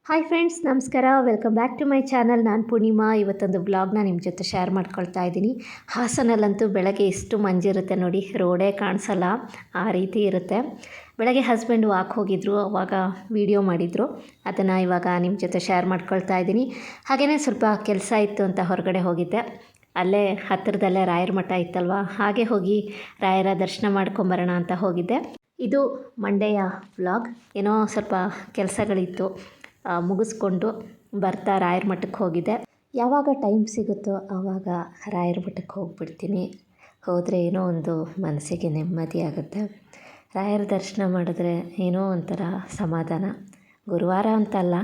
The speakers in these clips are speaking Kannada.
ಹಾಯ್ ಫ್ರೆಂಡ್ಸ್, ನಮಸ್ಕಾರ. Welcome back to my channel. ನಾನು ಪೂರ್ಣಿಮಾ. ಇವತ್ತೊಂದು ಬ್ಲಾಗ್ನ ನಿಮ್ಮ ಜೊತೆ ಶೇರ್ ಮಾಡ್ಕೊಳ್ತಾ ಇದ್ದೀನಿ. ಹಾಸನಲ್ಲಂತೂ ಬೆಳಗ್ಗೆ ಎಷ್ಟು ಮಂಜಿರುತ್ತೆ ನೋಡಿ, ರೋಡೇ ಕಾಣಿಸಲ್ಲ, ಆ ರೀತಿ ಇರುತ್ತೆ. ಬೆಳಗ್ಗೆ ಹಸ್ಬೆಂಡ್ ವಾಕ್ ಹೋಗಿದ್ದರು, ಅವಾಗ ವಿಡಿಯೋ ಮಾಡಿದರು. ಅದನ್ನು ಇವಾಗ ನಿಮ್ಮ ಜೊತೆ ಶೇರ್ ಮಾಡ್ಕೊಳ್ತಾ ಇದ್ದೀನಿ. ಹಾಗೆಯೇ ಸ್ವಲ್ಪ ಕೆಲಸ ಇತ್ತು ಅಂತ ಹೊರಗಡೆ ಹೋಗಿದ್ದೆ. ಅಲ್ಲೇ ಹತ್ತಿರದಲ್ಲೇ ರಾಯರ ಮಠ ಇತ್ತಲ್ವ, ಹಾಗೆ ಹೋಗಿ ರಾಯರ ದರ್ಶನ ಮಾಡ್ಕೊಂಬರೋಣ ಅಂತ ಹೋಗಿದ್ದೆ. ಇದು ಮಂಡೆಯ ವ್ಲಾಗ್. ಏನೋ ಸ್ವಲ್ಪ ಕೆಲಸಗಳಿತ್ತು, ಮುಗಿಸ್ಕೊಂಡು ಬರ್ತಾ ರಾಯರ ಮಠಕ್ಕೆ ಹೋಗಿದ್ದೆ. ಯಾವಾಗ ಟೈಮ್ ಸಿಗುತ್ತೋ ಆವಾಗ ರಾಯರ ಮಠಕ್ಕೆ ಹೋಗ್ಬಿಡ್ತೀನಿ. ಹೋದರೆ ಏನೋ ಒಂದು ಮನಸ್ಸಿಗೆ ನೆಮ್ಮದಿ ಆಗುತ್ತೆ. ರಾಯರ ದರ್ಶನ ಮಾಡಿದ್ರೆ ಏನೋ ಒಂಥರ ಸಮಾಧಾನ. ಗುರುವಾರ ಅಂತಲ್ಲ,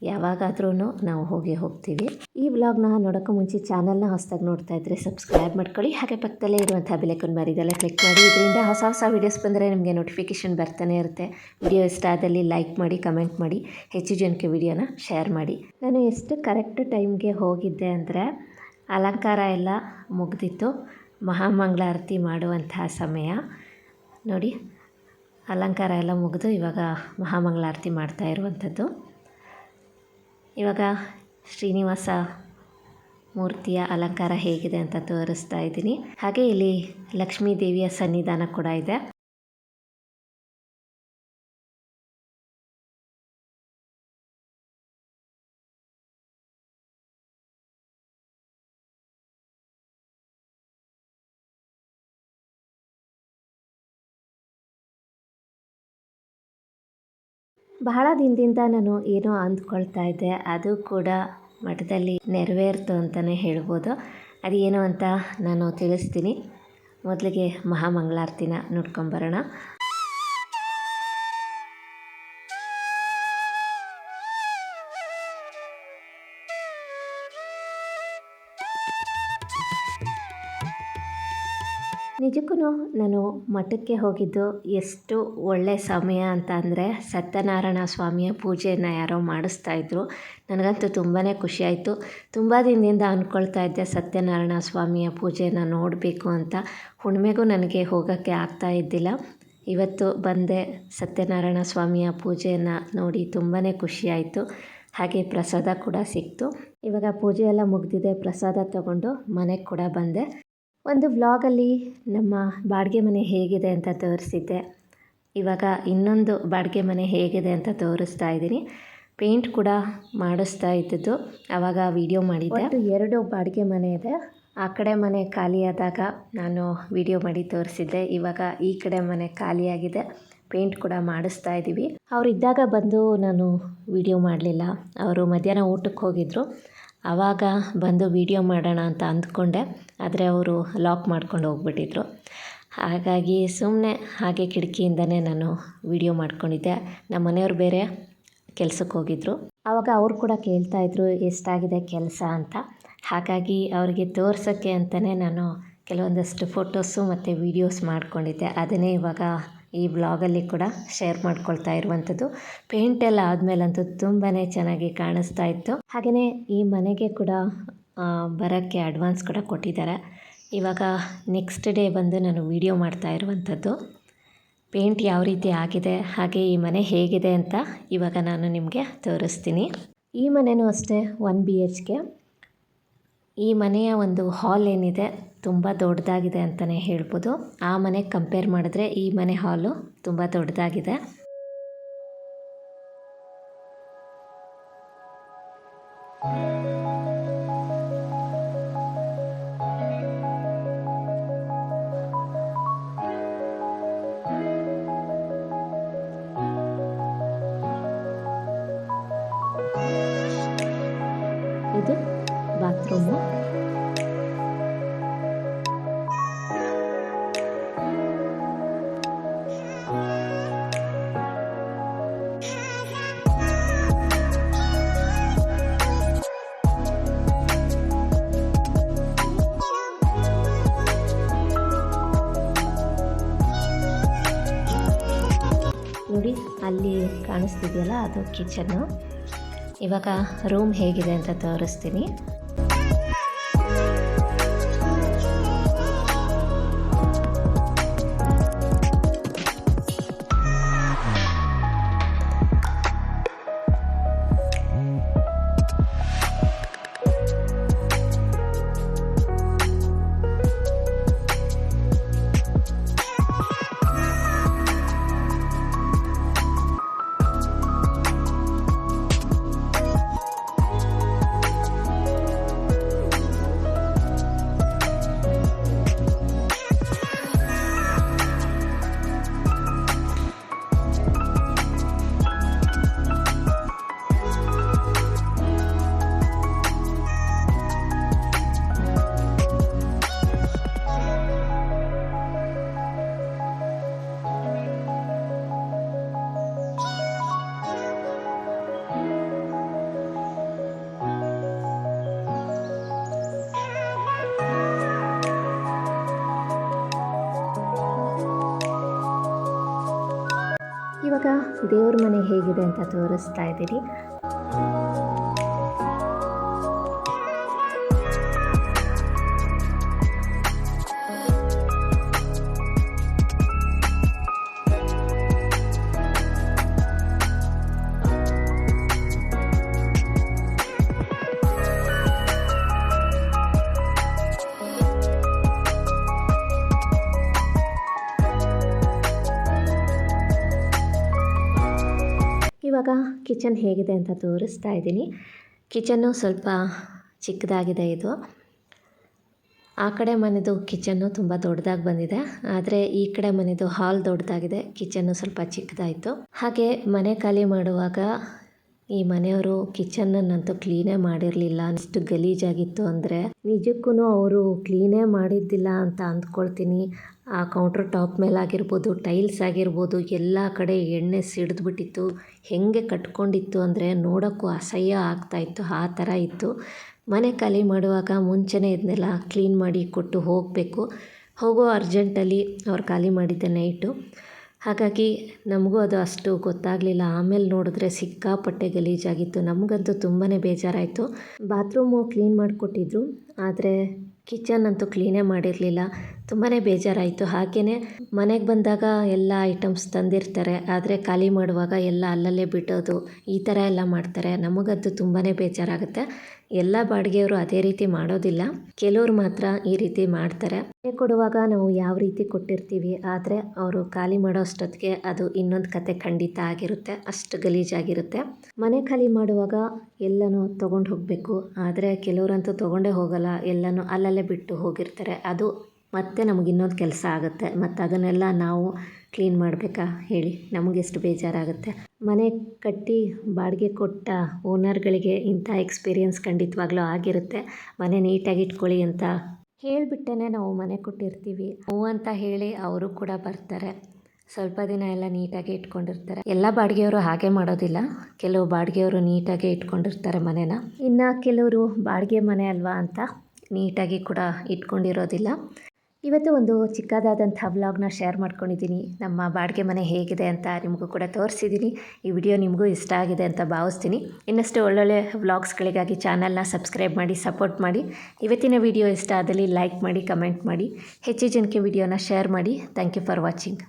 ಯಾವಾಗಾದ್ರೂ ನಾವು ಹೋಗ್ತೀವಿ. ಈ ವ್ಲಾಗ್ನ ನೋಡೋಕ್ಕೂ ಮುಂಚೆ ಚಾನಲ್ನ ಹೊಸದಾಗಿ ನೋಡ್ತಾ ಇದ್ದರೆ ಸಬ್ಸ್ಕ್ರೈಬ್ ಮಾಡ್ಕೊಳ್ಳಿ. ಹಾಗೆ ಪಕ್ಕದಲ್ಲೇ ಇರುವಂಥ ಬೆಲೈಕನ್ ಮರಿದೆಲ್ಲ ಕ್ಲಿಕ್ ಮಾಡಿ. ಇದರಿಂದ ಹೊಸ ಹೊಸ ವೀಡಿಯೋಸ್ ಬಂದರೆ ನಿಮಗೆ ನೋಟಿಫಿಕೇಷನ್ ಬರ್ತಾನೆ ಇರುತ್ತೆ. ವಿಡಿಯೋ ಇಷ್ಟ ಆದಲ್ಲಿ ಲೈಕ್ ಮಾಡಿ, ಕಮೆಂಟ್ ಮಾಡಿ, ಹೆಚ್ಚು ಜನಕ್ಕೆ ವಿಡಿಯೋನ ಶೇರ್ ಮಾಡಿ. ನಾನು ಎಷ್ಟು ಕರೆಕ್ಟ್ ಟೈಮ್ಗೆ ಹೋಗಿದ್ದೆ ಅಂದರೆ, ಅಲಂಕಾರ ಎಲ್ಲ ಮುಗ್ದಿತ್ತು, ಮಹಾಮಂಗಳಾರತಿ ಮಾಡುವಂತಹ ಸಮಯ ನೋಡಿ. ಅಲಂಕಾರ ಎಲ್ಲ ಮುಗಿದು ಇವಾಗ ಮಹಾಮಂಗಳಾರತಿ ಮಾಡ್ತಾ ಇರುವಂಥದ್ದು. ಇವಾಗ ಶ್ರೀನಿವಾಸ ಮೂರ್ತಿಯ ಅಲಂಕಾರ ಹೇಗಿದೆ ಅಂತ ತೋರಿಸ್ತಾ ಇದ್ದೀನಿ. ಹಾಗೆ ಇಲ್ಲಿ ಲಕ್ಷ್ಮೀ ದೇವಿಯ ಸನ್ನಿಧಾನ ಕೂಡ ಇದೆ. ಬಹಳ ದಿನದಿಂದ ನಾನು ಏನೋ ಅಂದ್ಕೊಳ್ತಾ ಇದ್ದೆ, ಅದು ಕೂಡ ಮಠದಲ್ಲಿ ನೆರವೇರ್ತು ಅಂತಲೇ ಹೇಳ್ಬೋದು. ಅದು ಏನು ಅಂತ ನಾನು ತಿಳಿಸ್ತೀನಿ. ಮೊದಲಿಗೆ ಮಹಾಮಂಗಳಾರತಿನ ನೋಡ್ಕೊಂಬರೋಣ. ನಿಜಕ್ಕೂ ನಾನು ಮಠಕ್ಕೆ ಹೋಗಿದ್ದು ಎಷ್ಟು ಒಳ್ಳೆಯ ಸಮಯ ಅಂತ ಅಂದರೆ, ಸತ್ಯನಾರಾಯಣ ಸ್ವಾಮಿಯ ಪೂಜೆಯನ್ನು ಯಾರೋ ಮಾಡಿಸ್ತಾಯಿದ್ರು. ನನಗಂತೂ ತುಂಬಾ ಖುಷಿಯಾಯಿತು. ತುಂಬ ದಿನದಿಂದ ಅಂದ್ಕೊಳ್ತಾ ಇದ್ದೆ ಸತ್ಯನಾರಾಯಣ ಸ್ವಾಮಿಯ ಪೂಜೆಯನ್ನು ನೋಡಬೇಕು ಅಂತ. ಹುಣ್ಣಿಮೆಗೂ ನನಗೆ ಹೋಗೋಕ್ಕೆ ಆಗ್ತಾ ಇದ್ದಿಲ್ಲ. ಇವತ್ತು ಬಂದೆ, ಸತ್ಯನಾರಾಯಣ ಸ್ವಾಮಿಯ ಪೂಜೆಯನ್ನು ನೋಡಿ ತುಂಬಾ ಖುಷಿಯಾಯಿತು. ಹಾಗೆ ಪ್ರಸಾದ ಕೂಡ ಸಿಕ್ತು. ಇವಾಗ ಪೂಜೆ ಎಲ್ಲ ಮುಗಿದಿದೆ, ಪ್ರಸಾದ ತಗೊಂಡು ಮನೆಗೆ ಕೂಡ ಬಂದೆ. ಒಂದು ವ್ಲಾಗಲ್ಲಿ ನಮ್ಮ ಬಾಡಿಗೆ ಮನೆ ಹೇಗಿದೆ ಅಂತ ತೋರಿಸಿದ್ದೆ. ಇವಾಗ ಇನ್ನೊಂದು ಬಾಡಿಗೆ ಮನೆ ಹೇಗಿದೆ ಅಂತ ತೋರಿಸ್ತಾ ಇದ್ದೀನಿ. ಪೇಂಟ್ ಕೂಡ ಮಾಡಿಸ್ತಾ ಇದ್ದದ್ದು, ಆವಾಗ ವಿಡಿಯೋ ಮಾಡಿದ್ದೆ. 2 ಬಾಡಿಗೆ ಮನೆ ಇದೆ. ಆ ಕಡೆ ಮನೆ ಖಾಲಿಯಾದಾಗ ನಾನು ವಿಡಿಯೋ ಮಾಡಿ ತೋರಿಸಿದ್ದೆ. ಇವಾಗ ಈ ಕಡೆ ಮನೆ ಖಾಲಿಯಾಗಿದೆ, ಪೇಂಟ್ ಕೂಡ ಮಾಡಿಸ್ತಾ ಇದ್ದೀವಿ. ಅವರಿದ್ದಾಗ ಬಂದು ನಾನು ವಿಡಿಯೋ ಮಾಡಲಿಲ್ಲ. ಅವರು ಮಧ್ಯಾಹ್ನ ಊಟಕ್ಕೆ ಹೋಗಿದ್ದರು. ಆವಾಗ ಬಂದು ವಿಡಿಯೋ ಮಾಡೋಣ ಅಂತ ಅಂದ್ಕೊಂಡೆ, ಆದರೆ ಅವರು ಲಾಕ್ ಮಾಡ್ಕೊಂಡು ಹೋಗ್ಬಿಟ್ಟಿದ್ರು. ಹಾಗಾಗಿ ಸುಮ್ಮನೆ ಹಾಗೆ ಕಿಟಕಿಯಿಂದನೇ ನಾನು ವಿಡಿಯೋ ಮಾಡ್ಕೊಂಡಿದ್ದೆ. ನಮ್ಮ ಮನೆಯವ್ರು ಬೇರೆ ಕೆಲಸಕ್ಕೆ ಹೋಗಿದ್ದರು. ಆವಾಗ ಅವರು ಕೂಡ ಕೇಳ್ತಾಯಿದ್ರು ಎಷ್ಟಾಗಿದೆ ಕೆಲಸ ಅಂತ. ಹಾಗಾಗಿ ಅವರಿಗೆ ತೋರ್ಸೋಕ್ಕೆ ಅಂತಲೇ ನಾನು ಕೆಲವೊಂದಷ್ಟು ಫೋಟೋಸು ಮತ್ತು ವೀಡಿಯೋಸ್ ಮಾಡ್ಕೊಂಡಿದ್ದೆ. ಅದನ್ನೇ ಇವಾಗ ಈ ವ್ಲಾಗಲ್ಲಿ ಕೂಡ ಶೇರ್ ಮಾಡ್ಕೊಳ್ತಾ ಇರುವಂಥದ್ದು. ಪೇಂಟ್ ಎಲ್ಲ ಆದಮೇಲಂತೂ ತುಂಬಾ ಚೆನ್ನಾಗಿ ಕಾಣಿಸ್ತಾ ಇತ್ತು. ಹಾಗೆಯೇ ಈ ಮನೆಗೆ ಕೂಡ ಬರೋಕ್ಕೆ ಅಡ್ವಾನ್ಸ್ ಕೂಡ ಕೊಟ್ಟಿದ್ದಾರೆ. ಇವಾಗ ನೆಕ್ಸ್ಟ್ ಡೇ ಬಂದು ನಾನು ವಿಡಿಯೋ ಮಾಡ್ತಾ ಇರುವಂಥದ್ದು. ಪೇಂಟ್ ಯಾವ ರೀತಿ ಆಗಿದೆ, ಹಾಗೆ ಈ ಮನೆ ಹೇಗಿದೆ ಅಂತ ಇವಾಗ ನಾನು ನಿಮಗೆ ತೋರಿಸ್ತೀನಿ. ಈ ಮನೆಯೂ ಅಷ್ಟೇ 1 BHK. ಈ ಮನೆಯ ಒಂದು ಹಾಲ್ ಏನಿದೆ ತುಂಬ ದೊಡ್ಡದಾಗಿದೆ ಅಂತಲೇ ಹೇಳ್ಬೋದು. ಆ ಮನೆಗೆ ಕಂಪೇರ್ ಮಾಡಿದ್ರೆ ಈ ಮನೆ ಹಾಲು ತುಂಬ ದೊಡ್ಡದಾಗಿದೆ. ಇದು ಬಾತ್ರೂಮು. ನೋಡಿ ಅಲ್ಲಿ ಕಾಣಿಸ್ತಿದೆಯಲ್ಲ, ಅದು ಕಿಚನ್ನು. ಇವಾಗ ರೂಮ್ ಹೇಗಿದೆ ಅಂತ ತೋರಿಸ್ತೀನಿ. ದೇವ್ರ ಮನೆ ಹೇಗಿದೆ ಅಂತ ತೋರಿಸ್ತಾ ಇದ್ದೀನಿ. ಇವಾಗ ಕಿಚನ್ ಹೇಗಿದೆ ಅಂತ ತೋರಿಸ್ತಾ ಇದ್ದೀನಿ. ಕಿಚನ್ನು ಸ್ವಲ್ಪ ಚಿಕ್ಕದಾಗಿದೆ. ಇದು ಆ ಕಡೆ ಮನೆದು ಕಿಚನ್ನು ತುಂಬ ದೊಡ್ಡದಾಗಿ ಬಂದಿದೆ, ಆದರೆ ಈ ಕಡೆ ಮನೆದು ಹಾಲ್ ದೊಡ್ಡದಾಗಿದೆ, ಕಿಚನ್ನು ಸ್ವಲ್ಪ ಚಿಕ್ಕದಾಯಿತು. ಹಾಗೆ ಮನೆ ಖಾಲಿ ಮಾಡುವಾಗ ಈ ಮನೆಯವರು ಕಿಚನ್ನಂತೂ ಕ್ಲೀನೇ ಮಾಡಿರಲಿಲ್ಲ. ಅಷ್ಟು ಗಲೀಜಾಗಿತ್ತು ಅಂದರೆ ನಿಜಕ್ಕೂ ಅವರು ಕ್ಲೀನೇ ಮಾಡಿದ್ದಿಲ್ಲ ಅಂತ ಅಂದ್ಕೊಳ್ತೀನಿ. ಆ ಕೌಂಟ್ರ್ ಟಾಪ್ ಮೇಲಾಗಿರ್ಬೋದು, ಟೈಲ್ಸ್ ಆಗಿರ್ಬೋದು, ಎಲ್ಲ ಕಡೆ ಎಣ್ಣೆ ಸಿಡಿದ್ಬಿಟ್ಟಿತ್ತು. ಹೇಗೆ ಕಟ್ಕೊಂಡಿತ್ತು ಅಂದರೆ ನೋಡೋಕ್ಕೂ ಅಸಹ್ಯ ಆಗ್ತಾಯಿತ್ತು, ಆ ಥರ ಇತ್ತು. ಮನೆ ಖಾಲಿ ಮಾಡುವಾಗ ಮುಂಚೆನೇ ಇದನ್ನೆಲ್ಲ ಕ್ಲೀನ್ ಮಾಡಿ ಕೊಟ್ಟು ಹೋಗಬೇಕು. ಹೋಗೋ ಅರ್ಜೆಂಟಲ್ಲಿ ಅವ್ರು ಖಾಲಿ ಮಾಡಿದ್ದೆ ನೈಟು. ಹಾಗಾಗಿ ನಮಗೂ ಅದು ಅಷ್ಟು ಗೊತ್ತಾಗಲಿಲ್ಲ. ಆಮೇಲೆ ನೋಡಿದ್ರೆ ಸಿಕ್ಕಾಪಟ್ಟೆ ಗಲೀಜಾಗಿತ್ತು. ನಮಗಂತೂ ತುಂಬಾ ಬೇಜಾರಾಯಿತು. ಬಾತ್ರೂಮು ಕ್ಲೀನ್ ಮಾಡಿಕೊಟ್ಟಿದ್ರು, ಆದರೆ ಕಿಚನ್ ಅಂತೂ ಕ್ಲೀನೇ ಮಾಡಿರಲಿಲ್ಲ. ತುಂಬಾ ಬೇಜಾರಾಯಿತು. ಹಾಗೆಯೇ ಮನೆಗೆ ಬಂದಾಗ ಎಲ್ಲ ಐಟಮ್ಸ್ ತಂದಿರ್ತಾರೆ, ಆದರೆ ಖಾಲಿ ಮಾಡುವಾಗ ಎಲ್ಲ ಅಲ್ಲಲ್ಲೇ ಬಿಡೋದು, ಈ ಥರ ಎಲ್ಲ ಮಾಡ್ತಾರೆ. ನಮಗಂತೂ ತುಂಬಾ ಬೇಜಾರಾಗುತ್ತೆ. ಎಲ್ಲ ಬಾಡಿಗೆಯವರು ಅದೇ ರೀತಿ ಮಾಡೋದಿಲ್ಲ, ಕೆಲವ್ರು ಮಾತ್ರ ಈ ರೀತಿ ಮಾಡ್ತಾರೆ. ಮನೆ ಕೊಡುವಾಗ ನಾವು ಯಾವ ರೀತಿ ಕೊಟ್ಟಿರ್ತೀವಿ, ಆದರೆ ಅವರು ಖಾಲಿ ಮಾಡೋ ಅಷ್ಟೊತ್ತಿಗೆ ಅದು ಇನ್ನೊಂದು ಕತೆ ಖಂಡಿತ ಆಗಿರುತ್ತೆ. ಅಷ್ಟು ಗಲೀಜಾಗಿರುತ್ತೆ. ಮನೆ ಖಾಲಿ ಮಾಡುವಾಗ ಎಲ್ಲನೂ ತೊಗೊಂಡು ಹೋಗಬೇಕು, ಆದರೆ ಕೆಲವರಂತೂ ತೊಗೊಂಡೇ ಹೋಗಲ್ಲ, ಎಲ್ಲನೂ ಅಲ್ಲಲ್ಲೇ ಬಿಟ್ಟು ಹೋಗಿರ್ತಾರೆ. ಅದು ಮತ್ತೆ ನಮಗೆ ಇನ್ನೊಂದು ಕೆಲಸ ಆಗುತ್ತೆ. ಮತ್ತು ಅದನ್ನೆಲ್ಲ ನಾವು ಕ್ಲೀನ್ ಮಾಡಬೇಕಾ ಹೇಳಿ, ನಮಗೆಷ್ಟು ಬೇಜಾರಾಗುತ್ತೆ. ಮನೆ ಕಟ್ಟಿ ಬಾಡಿಗೆ ಕೊಟ್ಟ ಓನರ್ಗಳಿಗೆ ಇಂಥ ಎಕ್ಸ್ಪೀರಿಯೆನ್ಸ್ ಖಂಡಿತವಾಗ್ಲೂ ಆಗಿರುತ್ತೆ. ಮನೆ ನೀಟಾಗಿ ಇಟ್ಕೊಳ್ಳಿ ಅಂತ ಹೇಳಿಬಿಟ್ಟೇ ನಾವು ಮನೆ ಕೊಟ್ಟಿರ್ತೀವಿ. ಹ್ಞೂ ಅಂತ ಹೇಳಿ ಅವರು ಕೂಡ ಬರ್ತಾರೆ, ಸ್ವಲ್ಪ ದಿನ ಎಲ್ಲ ನೀಟಾಗಿ ಇಟ್ಕೊಂಡಿರ್ತಾರೆ. ಎಲ್ಲ ಬಾಡಿಗೆಯವರು ಹಾಗೆ ಮಾಡೋದಿಲ್ಲ, ಕೆಲವು ಬಾಡಿಗೆಯವರು ನೀಟಾಗಿ ಇಟ್ಕೊಂಡಿರ್ತಾರೆ ಮನೇನ. ಇನ್ನು ಕೆಲವರು ಬಾಡಿಗೆ ಮನೆ ಅಲ್ವಾ ಅಂತ ನೀಟಾಗಿ ಕೂಡ ಇಟ್ಕೊಂಡಿರೋದಿಲ್ಲ. ಇವತ್ತು ಒಂದು ಚಿಕ್ಕದಾದಂಥ ವ್ಲಾಗ್ನ ಶೇರ್ ಮಾಡ್ಕೊಂಡಿದ್ದೀನಿ. ನಮ್ಮ ಬಾಡಿಗೆ ಮನೆ ಹೇಗಿದೆ ಅಂತ ನಿಮಗೂ ಕೂಡ ತೋರಿಸಿದ್ದೀನಿ. ಈ ವಿಡಿಯೋ ನಿಮಗೂ ಇಷ್ಟ ಆಗಿದೆ ಅಂತ ಭಾವಿಸ್ತೀನಿ. ಇನ್ನಷ್ಟು ಒಳ್ಳೊಳ್ಳೆ ವ್ಲಾಗ್ಸ್ಗಳಿಗಾಗಿ ಚಾನಲ್ನ ಸಬ್ಸ್ಕ್ರೈಬ್ ಮಾಡಿ ಸಪೋರ್ಟ್ ಮಾಡಿ. ಇವತ್ತಿನ ವಿಡಿಯೋ ಇಷ್ಟ ಆದಲ್ಲಿ ಲೈಕ್ ಮಾಡಿ, ಕಮೆಂಟ್ ಮಾಡಿ, ಹೆಚ್ಚು ಜನಕ್ಕೆ ವಿಡಿಯೋನ ಶೇರ್ ಮಾಡಿ. Thank you for watching.